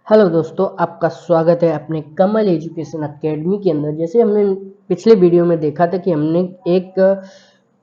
Hello दोस्तों, आपका स्वागत है अपने कमल एजुकेशन एकेडमी के अंदर। जैसे हमने पिछले वीडियो में देखा था कि हमने एक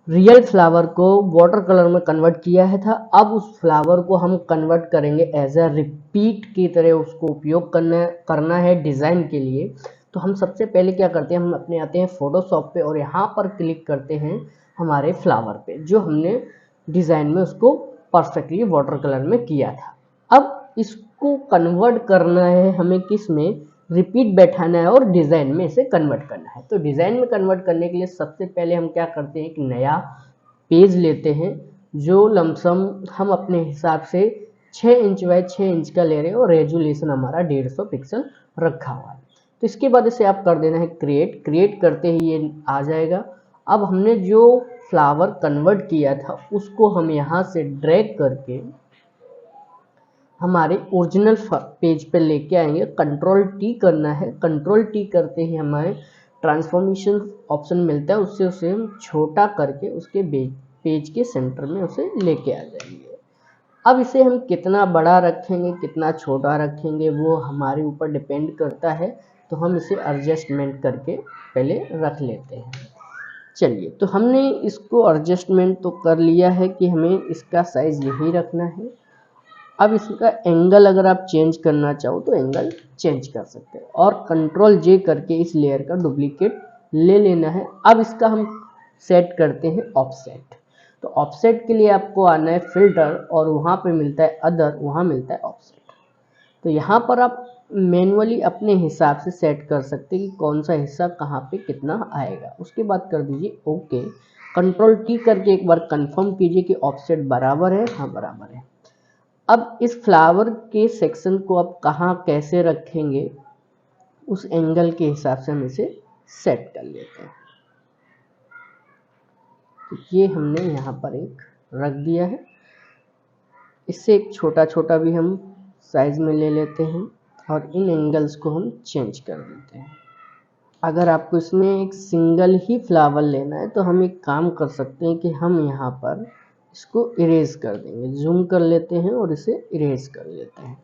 रियल फ्लावर को वाटर कलर में कन्वर्ट किया है था। अब उस फ्लावर को हम कन्वर्ट करेंगे एज अ रिपीट की तरह, उसको उपयोग करना है डिज़ाइन के लिए। तो हम सबसे पहले क्या करते हैं, हम अपने आते हैं फोटोशॉप पे और यहाँ पर क्लिक करते हैं हमारे फ्लावर पे, जो हमने डिज़ाइन में उसको परफेक्टली वाटर कलर में किया था। अब इसको कन्वर्ट करना है हमें, किस में, रिपीट बैठाना है और डिज़ाइन में इसे कन्वर्ट करना है। तो डिज़ाइन में कन्वर्ट करने के लिए सबसे पहले हम क्या करते हैं, एक नया पेज लेते हैं जो लमसम हम अपने हिसाब से 6 इंच बाय 6 इंच का ले रहे हैं और रेजोल्यूशन हमारा 150 पिक्सल रखा हुआ है। तो इसके बाद इसे आप कर देना है क्रिएट करते ही ये आ जाएगा। अब हमने जो फ्लावर कन्वर्ट किया था उसको हम यहाँ से ड्रैग करके हमारे ओरिजिनल पेज पे लेके आएंगे। कंट्रोल टी करना है। कंट्रोल टी करते ही हमारे ट्रांसफॉर्मेशन ऑप्शन मिलता है, उससे उसे हम छोटा करके उसके पेज के सेंटर में उसे लेके आ जाएंगे। अब इसे हम कितना बड़ा रखेंगे, कितना छोटा रखेंगे, वो हमारे ऊपर डिपेंड करता है। तो हम इसे एडजस्टमेंट करके पहले रख लेते हैं। चलिए, तो हमने इसको एडजस्टमेंट तो कर लिया है कि हमें इसका साइज़ यही रखना है। अब इसका एंगल अगर आप चेंज करना चाहो तो एंगल चेंज कर सकते हैं और कंट्रोल जे करके इस लेयर का डुप्लीकेट ले लेना है। अब इसका हम सेट करते हैं ऑफसेट। तो ऑफसेट के लिए आपको आना है फिल्टर और वहाँ पे मिलता है अदर, वहाँ मिलता है ऑफसेट। तो यहाँ पर आप मैनुअली अपने हिसाब से सेट कर सकते हैं कि कौन सा हिस्सा कहाँ पे कितना आएगा। उसके बाद कर दीजिए ओके। कंट्रोल टी करके एक बार कंफर्म कीजिए कि ऑफसेट बराबर है। हाँ, बराबर है। अब इस फ्लावर के सेक्शन को आप कहाँ कैसे रखेंगे, उस एंगल के हिसाब से हम इसे सेट कर लेते हैं। तो ये हमने यहाँ पर एक रख दिया है। इससे एक छोटा छोटा भी हम साइज में ले लेते हैं और इन एंगल्स को हम चेंज कर देते हैं। अगर आपको इसमें एक सिंगल ही फ्लावर लेना है तो हम एक काम कर सकते हैं कि हम यहाँ पर इसको इरेज कर देंगे। जूम कर लेते हैं और इसे इरेज कर लेते हैं,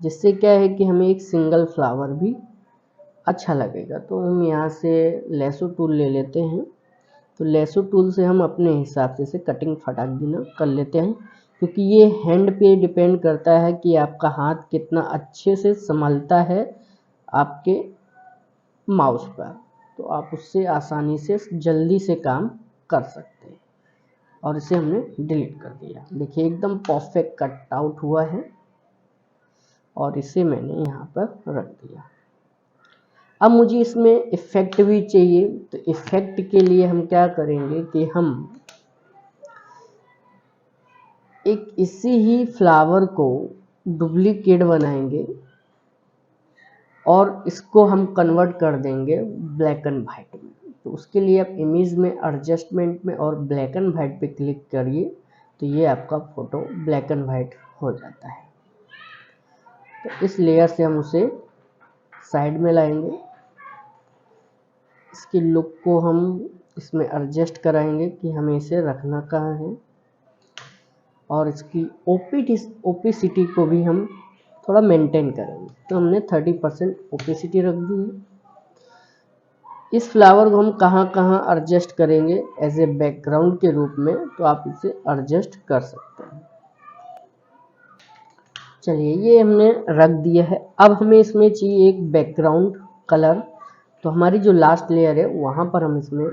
जिससे क्या है कि हमें एक सिंगल फ्लावर भी अच्छा लगेगा। तो हम यहाँ से लेसो टूल ले लेते हैं। तो लेसो टूल से हम अपने हिसाब से इसे कटिंग फटाक देना कर लेते हैं, क्योंकि ये हैंड पे डिपेंड करता है कि आपका हाथ कितना अच्छे से संभलता है आपके माउस पर। तो आप उससे आसानी से जल्दी से काम कर सकते हैं। और इसे हमने डिलीट कर दिया। देखिए एकदम परफेक्ट कट आउट हुआ है और इसे मैंने यहाँ पर रख दिया। अब मुझे इसमें इफ़ेक्ट भी चाहिए। तो इफ़ेक्ट के लिए हम क्या करेंगे कि हम एक इसी ही फ्लावर को डुप्लीकेट बनाएंगे और इसको हम कन्वर्ट कर देंगे ब्लैक एंड वाइट में। तो उसके लिए आप इमेज में एडजस्टमेंट में और ब्लैक एंड वाइट पे क्लिक करिए, तो ये आपका फ़ोटो ब्लैक एंड वाइट हो जाता है। तो इस लेयर से हम उसे साइड में लाएंगे। इसकी लुक को हम इसमें एडजस्ट कराएंगे कि हमें इसे रखना कहाँ है, और इसकी ओपेसिटी को भी हम थोड़ा मेंटेन करेंगे। तो हमने 30% ओपेसिटी रख दी है। इस फ्लावर को हम कहाँ कहाँ एडजस्ट करेंगे एज ए बैकग्राउंड के रूप में, तो आप इसे एडजस्ट कर सकते हैं। चलिए, ये हमने रख दिया है। अब हमें इसमें चाहिए एक बैकग्राउंड कलर। तो हमारी जो लास्ट लेयर है वहाँ पर हम इसमें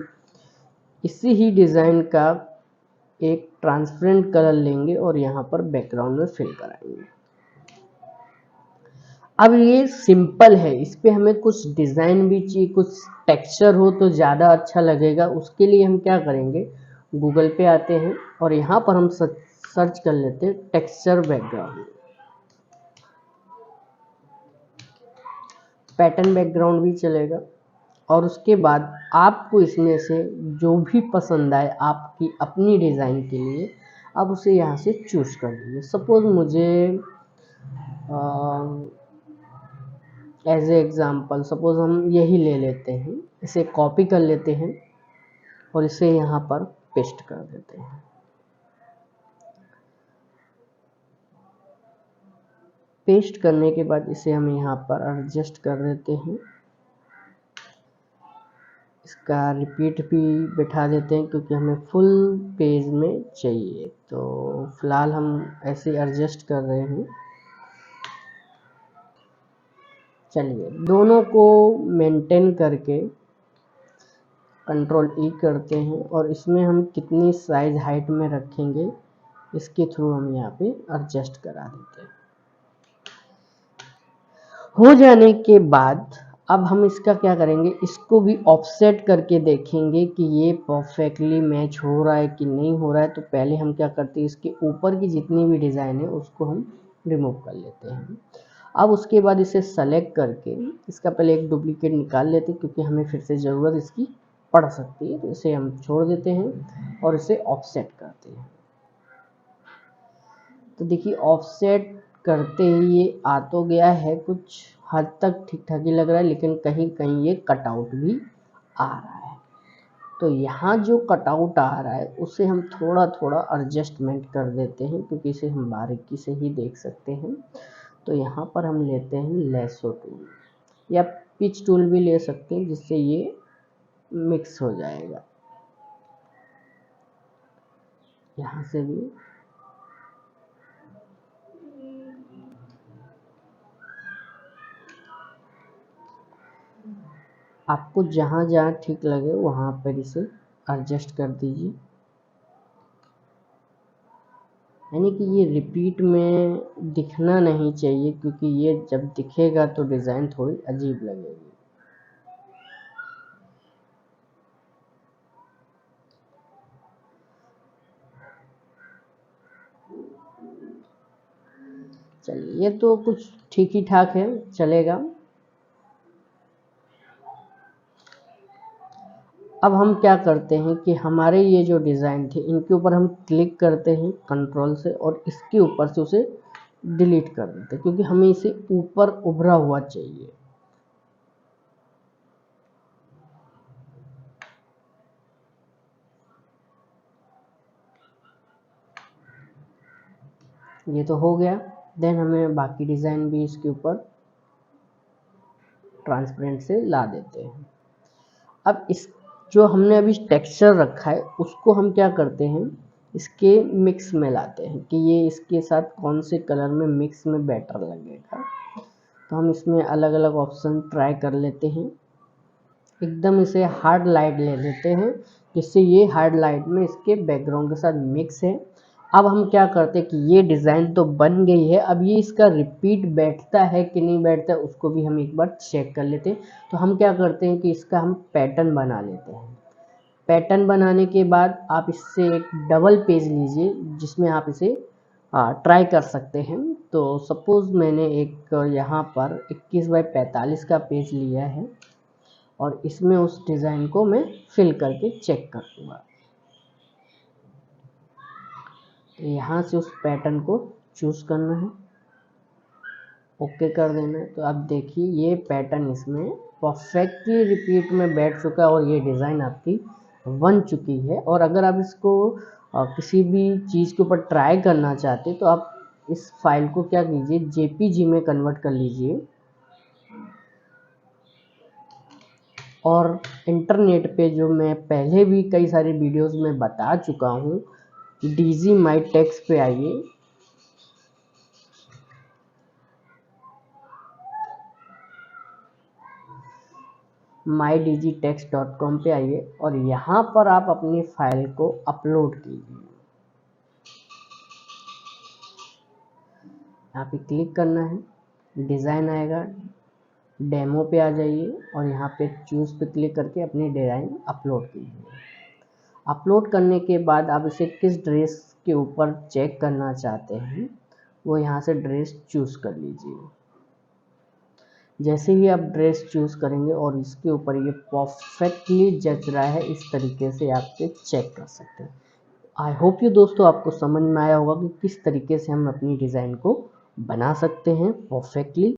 इसी ही डिज़ाइन का एक ट्रांसपेरेंट कलर लेंगे और यहाँ पर बैकग्राउंड में फिल कराएंगे। अब ये सिंपल है, इस पे हमें कुछ डिज़ाइन भी चाहिए, कुछ टेक्सचर हो तो ज़्यादा अच्छा लगेगा। उसके लिए हम क्या करेंगे, गूगल पे आते हैं और यहाँ पर हम सर्च कर लेते हैं टेक्सचर बैकग्राउंड। पैटर्न बैकग्राउंड भी चलेगा। और उसके बाद आपको इसमें से जो भी पसंद आए आपकी अपनी डिज़ाइन के लिए, आप उसे यहाँ से चूज़ कर लीजिए। सपोज़ मुझे एज ए एग्ज़ाम्पल सपोज़ हम यही ले लेते हैं, इसे कॉपी कर लेते हैं और इसे यहाँ पर पेस्ट कर देते हैं। पेस्ट करने के बाद इसे हम यहाँ पर एडजस्ट कर देते हैं, इसका रिपीट भी बैठा देते हैं क्योंकि हमें फुल पेज में चाहिए। तो फिलहाल हम ऐसे एडजस्ट कर रहे हैं। चलिए दोनों को मेंटेन करके कंट्रोल ई करते हैं और इसमें हम कितनी साइज हाइट में रखेंगे इसके थ्रू हम यहाँ पे एडजस्ट करा देते हैं। हो जाने के बाद अब हम इसका क्या करेंगे, इसको भी ऑफसेट करके देखेंगे कि ये परफेक्टली मैच हो रहा है कि नहीं हो रहा है। तो पहले हम क्या करते हैं, इसके ऊपर की जितनी भी डिज़ाइन है उसको हम रिमूव कर लेते हैं। अब उसके बाद इसे सेलेक्ट करके इसका पहले एक डुप्लीकेट निकाल लेते हैं क्योंकि हमें फिर से ज़रूरत इसकी पड़ सकती है। तो इसे हम छोड़ देते हैं और इसे ऑफसेट करते हैं। तो देखिए ऑफसेट करते ही ये आ तो गया है, कुछ हद तक ठीक ठाक ही लग रहा है, लेकिन कहीं कहीं ये कटआउट भी आ रहा है। तो यहाँ जो कटआउट आ रहा है उसे हम थोड़ा थोड़ा एडजस्टमेंट कर देते हैं क्योंकि इसे हम बारीकी से ही देख सकते हैं। तो यहाँ पर हम लेते हैं लेसो टूल या पिच टूल भी ले सकते हैं, जिससे ये मिक्स हो जाएगा। यहाँ से भी आपको जहाँ जहाँ ठीक लगे वहाँ पर इसे एडजस्ट कर दीजिए, यानी कि ये रिपीट में दिखना नहीं चाहिए क्योंकि ये जब दिखेगा तो डिज़ाइन थोड़ी अजीब लगेगी। चलिए ये तो कुछ ठीक ही ठाक है, चलेगा। अब हम क्या करते हैं कि हमारे ये जो डिज़ाइन थे इनके ऊपर हम क्लिक करते हैं कंट्रोल से और इसके ऊपर से उसे डिलीट कर देते हैं क्योंकि हमें इसे ऊपर उभरा हुआ चाहिए। ये तो हो गया। देन हमें बाकी डिज़ाइन भी इसके ऊपर ट्रांसपेरेंट से ला देते हैं। अब इस जो हमने अभी टेक्सचर रखा है उसको हम क्या करते हैं, इसके मिक्स में लाते हैं कि ये इसके साथ कौन से कलर में मिक्स में बेटर लगेगा। तो हम इसमें अलग अलग ऑप्शन ट्राई कर लेते हैं। एकदम इसे हार्ड लाइट ले लेते हैं जिससे ये हार्ड लाइट में इसके बैकग्राउंड के साथ मिक्स है। अब हम क्या करते हैं कि ये डिज़ाइन तो बन गई है, अब ये इसका रिपीट बैठता है कि नहीं बैठता है उसको भी हम एक बार चेक कर लेते हैं। तो हम क्या करते हैं कि इसका हम पैटर्न बना लेते हैं। पैटर्न बनाने के बाद आप इससे एक डबल पेज लीजिए जिसमें आप इसे ट्राई कर सकते हैं। तो सपोज़ मैंने एक यहाँ पर 21 बाई 45 का पेज लिया है और इसमें उस डिज़ाइन को मैं फिल करके चेक कर दूँगा। तो यहाँ से उस पैटर्न को चूज़ करना है, ओके कर देना है। तो अब देखिए ये पैटर्न इसमें परफेक्टली रिपीट में बैठ चुका है और ये डिज़ाइन आपकी बन चुकी है। और अगर आप इसको किसी भी चीज़ के ऊपर ट्राई करना चाहते तो आप इस फाइल को क्या कीजिए, जेपीजी में कन्वर्ट कर लीजिए और इंटरनेट पे जो मैं पहले भी कई सारी वीडियोस में बता चुका हूँ, डीजी माई टेक्स्ट पे आइए, mydgtext.com पे आइए और यहाँ पर आप अपनी फाइल को अपलोड कीजिए। यहाँ पे क्लिक करना है, डिज़ाइन आएगा, डेमो पे आ जाइए और यहाँ पे चूज़ पे क्लिक करके अपनी डिज़ाइन अपलोड कीजिए। अपलोड करने के बाद आप इसे किस ड्रेस के ऊपर चेक करना चाहते हैं वो यहाँ से ड्रेस चूज़ कर लीजिए। जैसे ही आप ड्रेस चूज़ करेंगे और इसके ऊपर ये परफेक्टली जच रहा है, इस तरीके से आप इसे चेक कर सकते हैं। आई होप ये दोस्तों आपको समझ में आया होगा कि किस तरीके से हम अपनी डिज़ाइन को बना सकते हैं परफेक्टली।